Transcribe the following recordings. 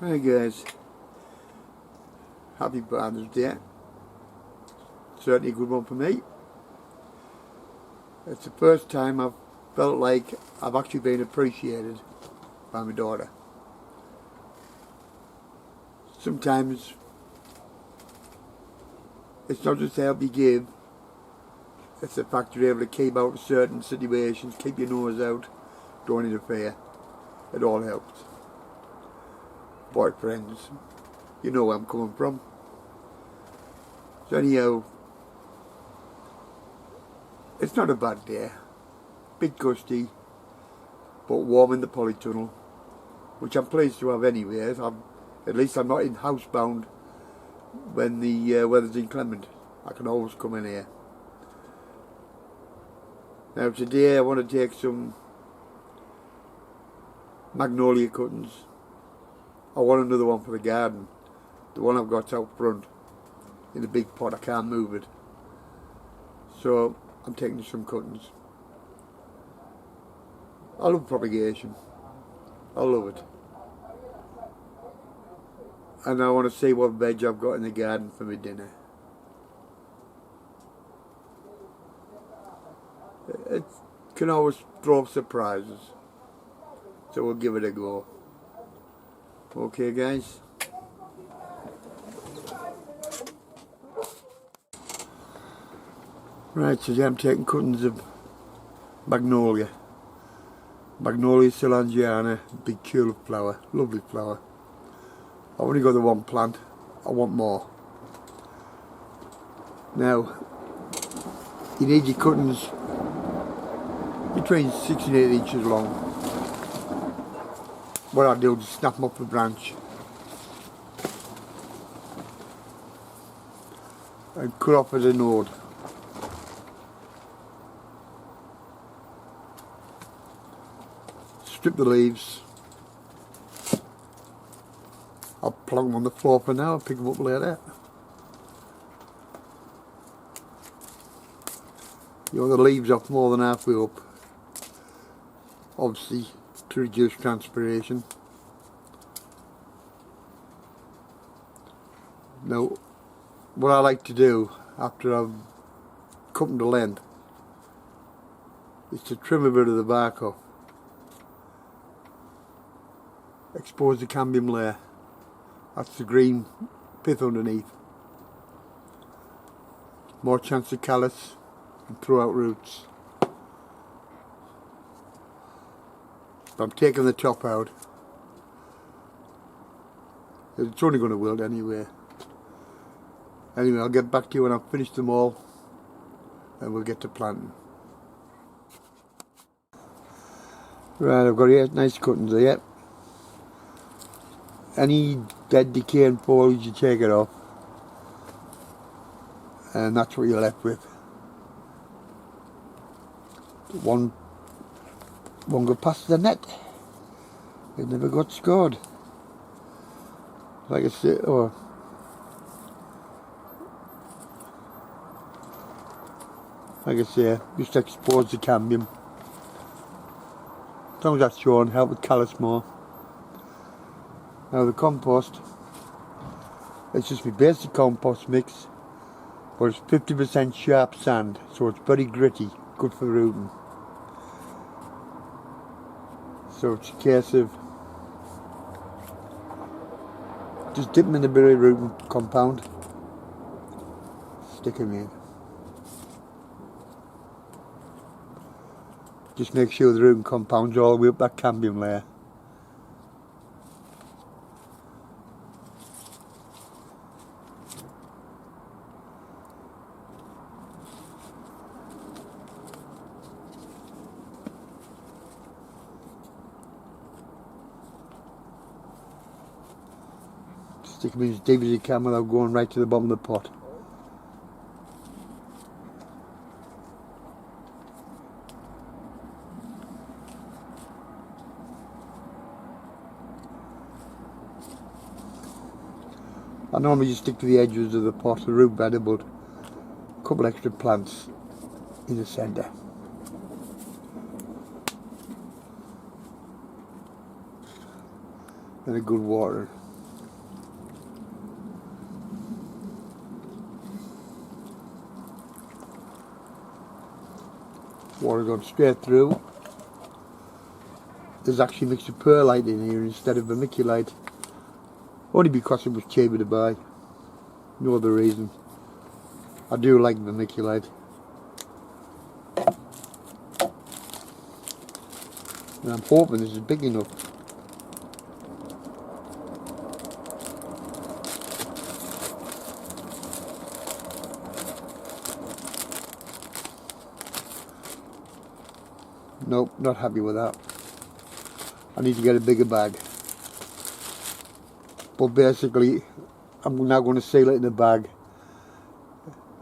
Hi guys, happy Father's Day. Certainly a good one for me. It's the first time I've felt like I've actually been appreciated by my daughter. Sometimes it's not just the help you give, it's the fact you're able to keep out of certain situations, keep your nose out, don't interfere. It all helps. Boyfriends, you know where I'm coming from. So anyhow, it's not a bad day. Bit gusty, but warm in the polytunnel, which I'm pleased to have anyway. At least I'm not in housebound when the weather's inclement. I can always come in here. Now today I want to take some magnolia cuttings. I want another one for the garden. The one I've got out front in a big pot, I can't move it. So I'm taking some cuttings. I love propagation. I love it. And I want to see what veg I've got in the garden for my dinner. It can always throw up surprises. So we'll give it a go. Okay guys. Right, so I'm taking cuttings of magnolia. Magnolia Solangiana, big tulip flower, lovely flower. I've only got the one plant, I want more. Now, you need your cuttings between 6 and 8 inches long. What I do is snap them off the branch and cut off at a node. Strip the leaves. I'll plonk them on the floor for now, I'll pick them up later. You want the leaves off more than halfway up, obviously to reduce transpiration. Now, what I like to do after I've cut them to length is to trim a bit of the bark off. Expose the cambium layer. That's the green pith underneath. More chance of callus and throw out roots. I'm taking the top out. It's only going to wilt anyway. Anyway, I'll get back to you when I've finished them all and we'll get to planting. Right, I've got 8 nice cuttings here. Any dead decaying foliage, you take it off, and that's what you're left with. One go past the net. It never got scored. Like I said, just expose the cambium. As long as that's shown, help with callus more. Now the compost, it's just my basic compost mix, but it's 50% sharp sand, so it's very gritty, good for rooting. So it's a case of just dip them in a bit of rooting compound, stick them in. Just make sure the rooting compound's all the way up that cambium layer. Stick them in as deep as you can without going right to the bottom of the pot. I normally just stick to the edges of the pot, the root better, but a couple extra plants in the centre. And a good water. Water gone straight through. There's actually mixed with perlite in here instead of vermiculite. Only because it was cheaper to buy. No other reason. I do like vermiculite. And I'm hoping this is big enough. Nope, not happy with that. I need to get a bigger bag. But basically, I'm now going to seal it in a bag.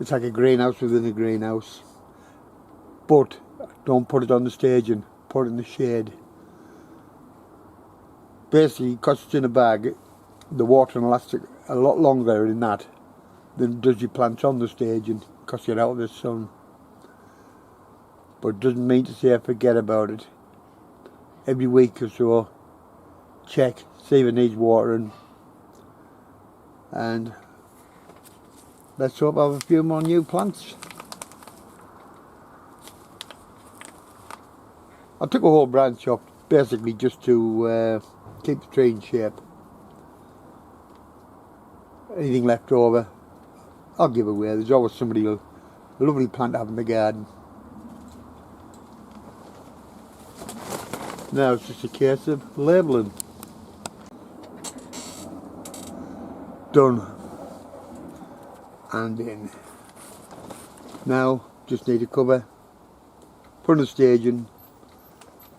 It's like a greenhouse within a greenhouse. But don't put it on the staging, put it in the shade. Basically, because it's in a bag, the water will last a lot longer in that than does your plants on the staging, because you're out of the sun. But it doesn't mean to say I forget about it. Every week or so, check, see if it needs watering. And let's hope I have a few more new plants. I took a whole branch off, basically just to keep the tree in shape. Anything left over, I'll give away. There's always somebody who'll, a lovely plant to have in the garden. Now it's just a case of labelling. Done. And in. Now just need a cover, put in the staging,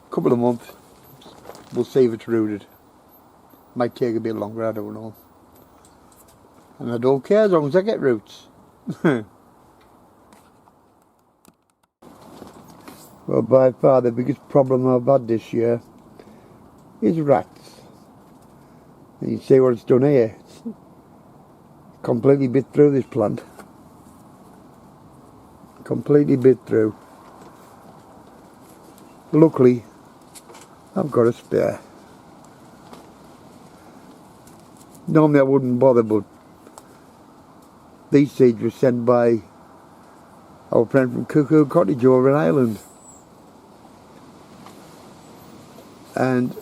couple of months, we'll see if it's rooted. Might take a bit longer, I don't know. And I don't care as long as I get roots. Well, by far the biggest problem I've had this year is rats. And you see what it's done here. It's completely bit through this plant. Completely bit through. Luckily, I've got a spare. Normally I wouldn't bother, but these seeds were sent by our friend from Cuckoo Cottage over in Ireland. And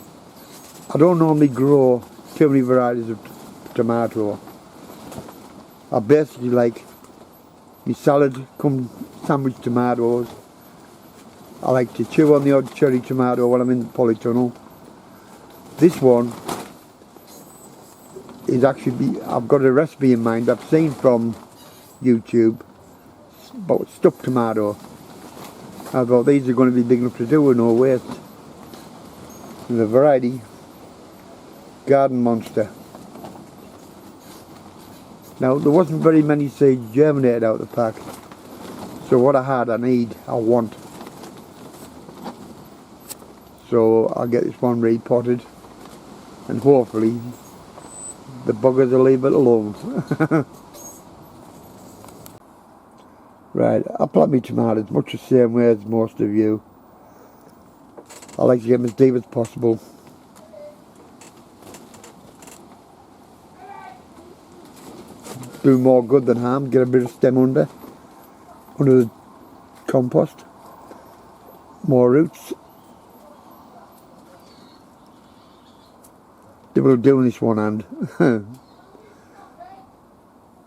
I don't normally grow too many varieties of tomato. I basically like my salad come sandwich tomatoes. I like to chew on the odd cherry tomato while I'm in the polytunnel. This one is actually, I've got a recipe in mind I've seen from YouTube about stuffed tomato. I thought these are going to be big enough to do with no waste. And the variety, Garden Monster. Now there wasn't very many seeds germinated out of the pack, so what I had I want. So I'll get this one repotted and hopefully the buggers will leave it alone. Right, I plant my tomatoes much the same way as most of you. I like to get them as deep as possible. Do more good than harm, get a bit of stem under the compost. More roots. They will do in this one hand.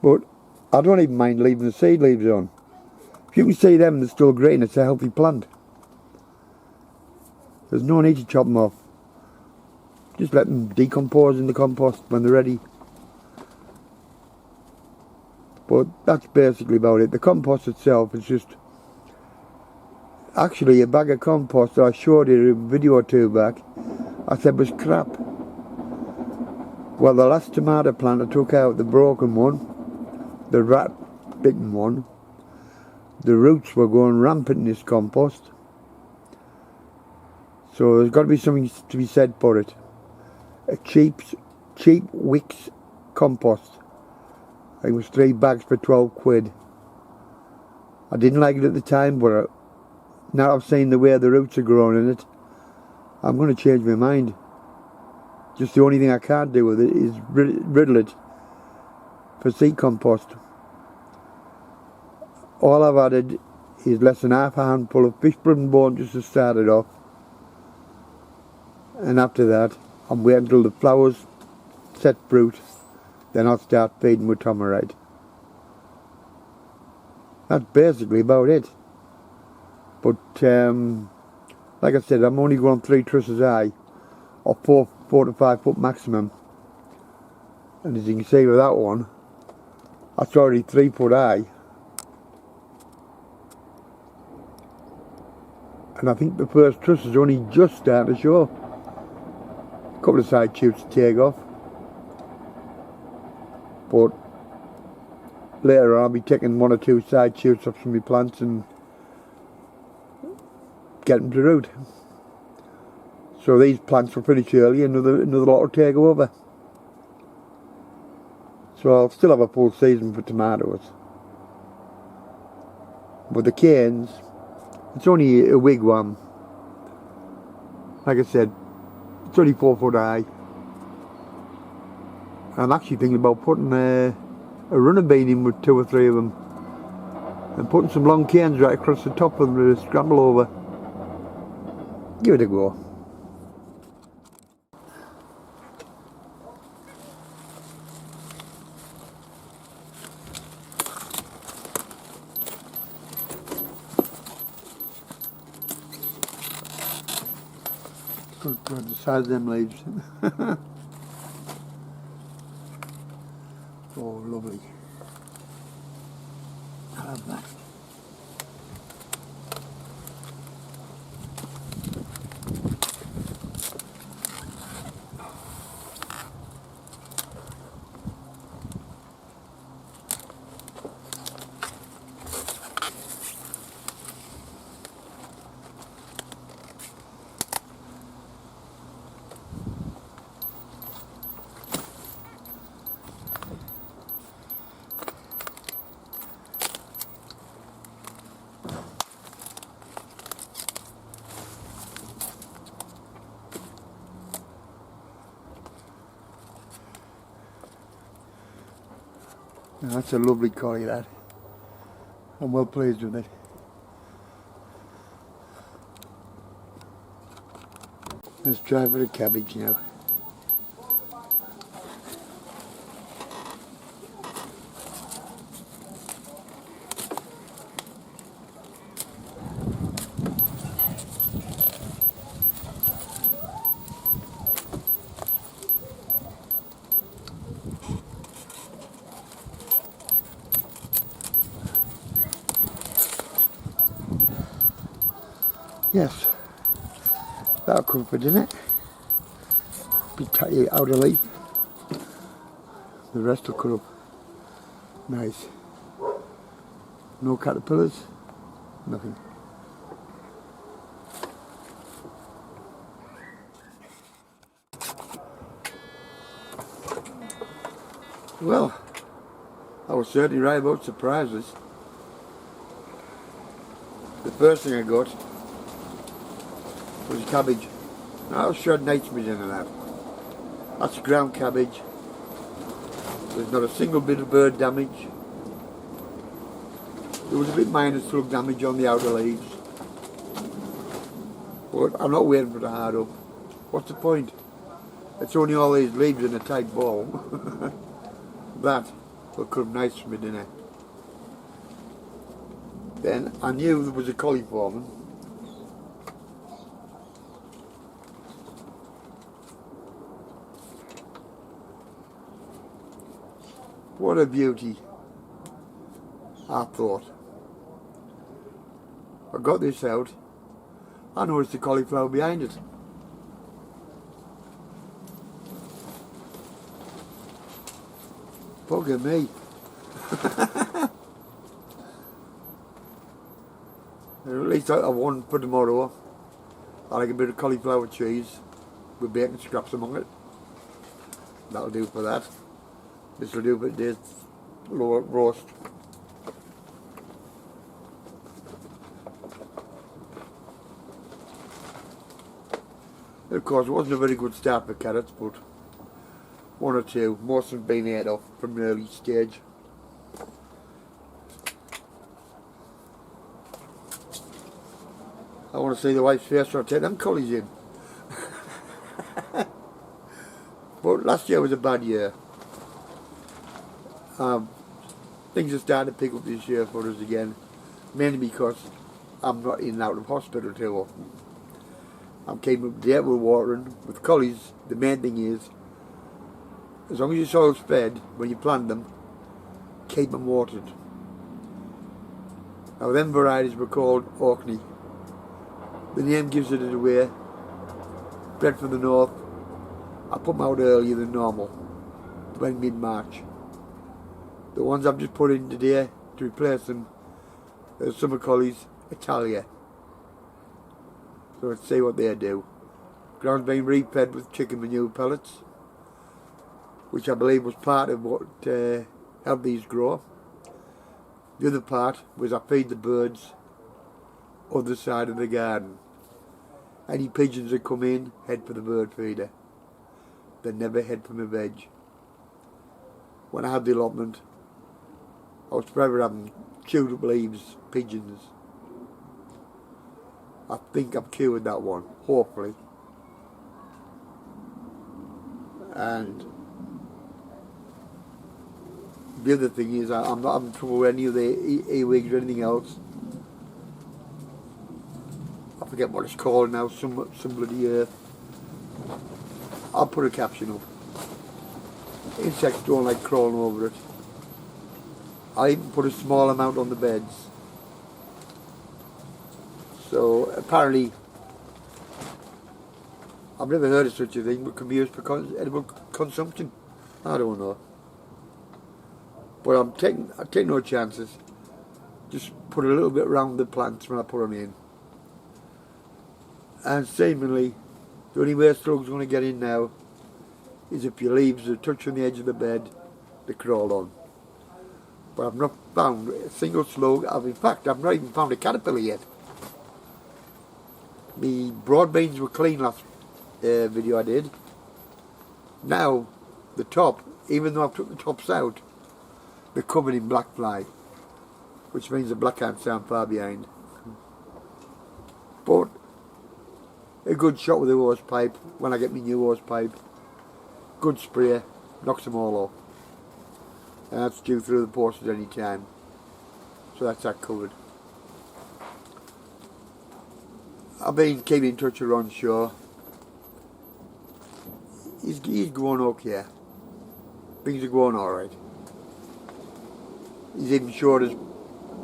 But I don't even mind leaving the seed leaves on. If you can see them, they're still green, it's a healthy plant. There's no need to chop them off. Just let them decompose in the compost when they're ready. But that's basically about it. The compost itself is just actually a bag of compost that I showed you a video or two back. I said was crap. Well, the last tomato plant I took out, the broken one, the rat bitten one, the roots were going rampant in this compost. So there's got to be something to be said for it. A cheap Wicks compost. I think it was 3 bags for 12 quid. I didn't like it at the time, but now I've seen the way the roots are growing in it, I'm going to change my mind. Just the only thing I can't do with it is riddle it for seed compost. All I've added is less than half a handful of fish blood and bone just to start it off, and after that I'm waiting until the flowers set fruit, then I'll start feeding with Tomarite. That's basically about it. But like I said, I'm only going 3 trusses high, or 4 to 5 foot maximum, and as you can see with that one, that's already 3 foot high. And I think the first truss is only just starting to show. A couple of side shoots to take off. But later on I'll be taking 1 or 2 side shoots off from my plants and get them to root. So these plants will finish early, another lot will take over. So I'll still have a full season for tomatoes. But the canes, it's only a wigwam. Like I said, it's only 4 foot high. I'm actually thinking about putting a runner bean in with 2 or 3 of them, and putting some long canes right across the top of them to scramble over. Give it a go. Good God, the size of them leaves. Oh, lovely. I love that. Now, that's a lovely collie, that. I'm well pleased with it. Let's try for the cabbage now. Yes, that'll come for dinner. Be tidy outer leaf. The rest will cut up nice. No caterpillars, nothing. Well, I was certainly right about surprises. The first thing I got was cabbage. Now, I'll shred nice bit in that. That's ground cabbage. There's not a single bit of bird damage. There was a bit minor slug damage on the outer leaves. But I'm not waiting for the hard up. What's the point? It's only all these leaves in a tight ball. That will come nice for my dinner. Then I knew there was a coliform. What a beauty, I thought. I got this out, I noticed the cauliflower behind it. Bugger me. At least I have one for tomorrow. I like a bit of cauliflower cheese with bacon scraps among it. That'll do for that. This will do for this roast. Of course, it wasn't a very good start for carrots, but 1 or 2. Most have been ate off from an early stage. I want to see the wife's face, so I'll take them collies in. But last year was a bad year. Things are starting to pick up this year for us again, mainly because I'm not in and out of hospital too often. I'm keeping up to date with watering. With collies, the main thing is, as long as your soil's fed when you plant them, keep them watered. Now them varieties were called Orkney. The name gives it away. Bred from the north. I put them out earlier than normal, when mid-March. The ones I've just put in today to replace them are Summer Collies Italia. So let's see what they do. Ground's been re-fed with chicken manure pellets, which I believe was part of what helped these grow. The other part was I feed the birds other side of the garden. Any pigeons that come in head for the bird feeder. They never head for my veg. When I had the allotment, I was forever having chewed up leaves, pigeons. I think I've cured that one, hopefully. And the other thing is I'm not having trouble with any of the earwigs or anything else. I forget what it's called now, some bloody earth. I'll put a caption up. Insects don't like crawling over it. I even put a small amount on the beds. So apparently, I've never heard of such a thing, but can be used for edible consumption. I don't know. But I take no chances. Just put a little bit around the plants when I put them in. And seemingly, the only way slugs going to get in now is if your leaves are touching the edge of the bed, they crawl on. But I've not found a single slug. In fact, I've not even found a caterpillar yet. The broad beans were clean last video I did. Now, the top, even though I've took the tops out, they're covered in black fly, which means the black ants aren't far behind. But a good shot with the hose pipe, when I get my new hose pipe, good spray, knocks them all off. And that's due through the post at any time. So that's that covered. I've been keeping in touch with Ron Shaw. He's going okay. Things are going alright. He's even showed us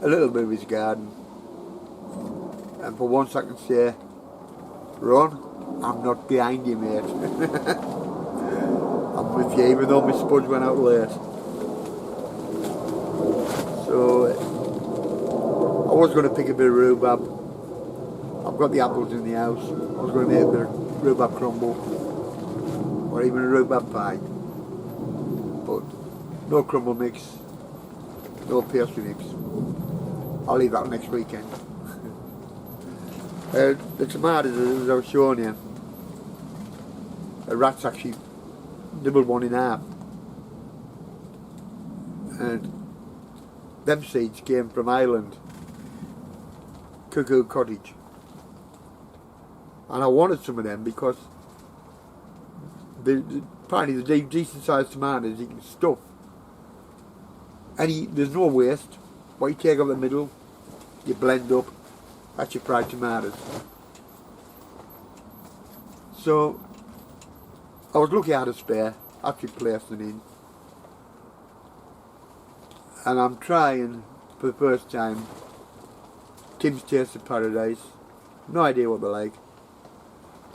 a little bit of his garden. And for once I can say, Ron, I'm not behind you, mate. I'm with you, even though my spuds went out late. So, I was going to pick a bit of rhubarb. I've got the apples in the house. I was going to make a bit of rhubarb crumble. Or even a rhubarb pie. But no crumble mix. No pastry mix. I'll leave that next weekend. The tomatoes, as I was showing you, a rat's actually nibbled one in half. And them seeds came from Ireland, Cuckoo Cottage. And I wanted some of them because apparently the decent sized tomatoes you can stuff. And there's no waste. What you take out the middle, you blend up, that's your fried tomatoes. So I was lucky I had a spare, actually placed it in. And I'm trying for the first time Tim's Taste of Paradise. No idea what they're like,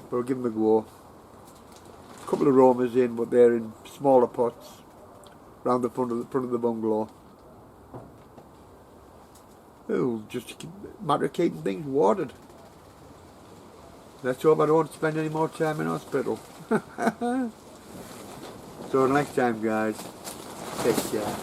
but I'll give them a go. A couple of aromas in, but they're in smaller pots around the front of the bungalow. Oh, just a matter of keeping things watered. Let's hope I don't spend any more time in hospital. So next time, guys, take care.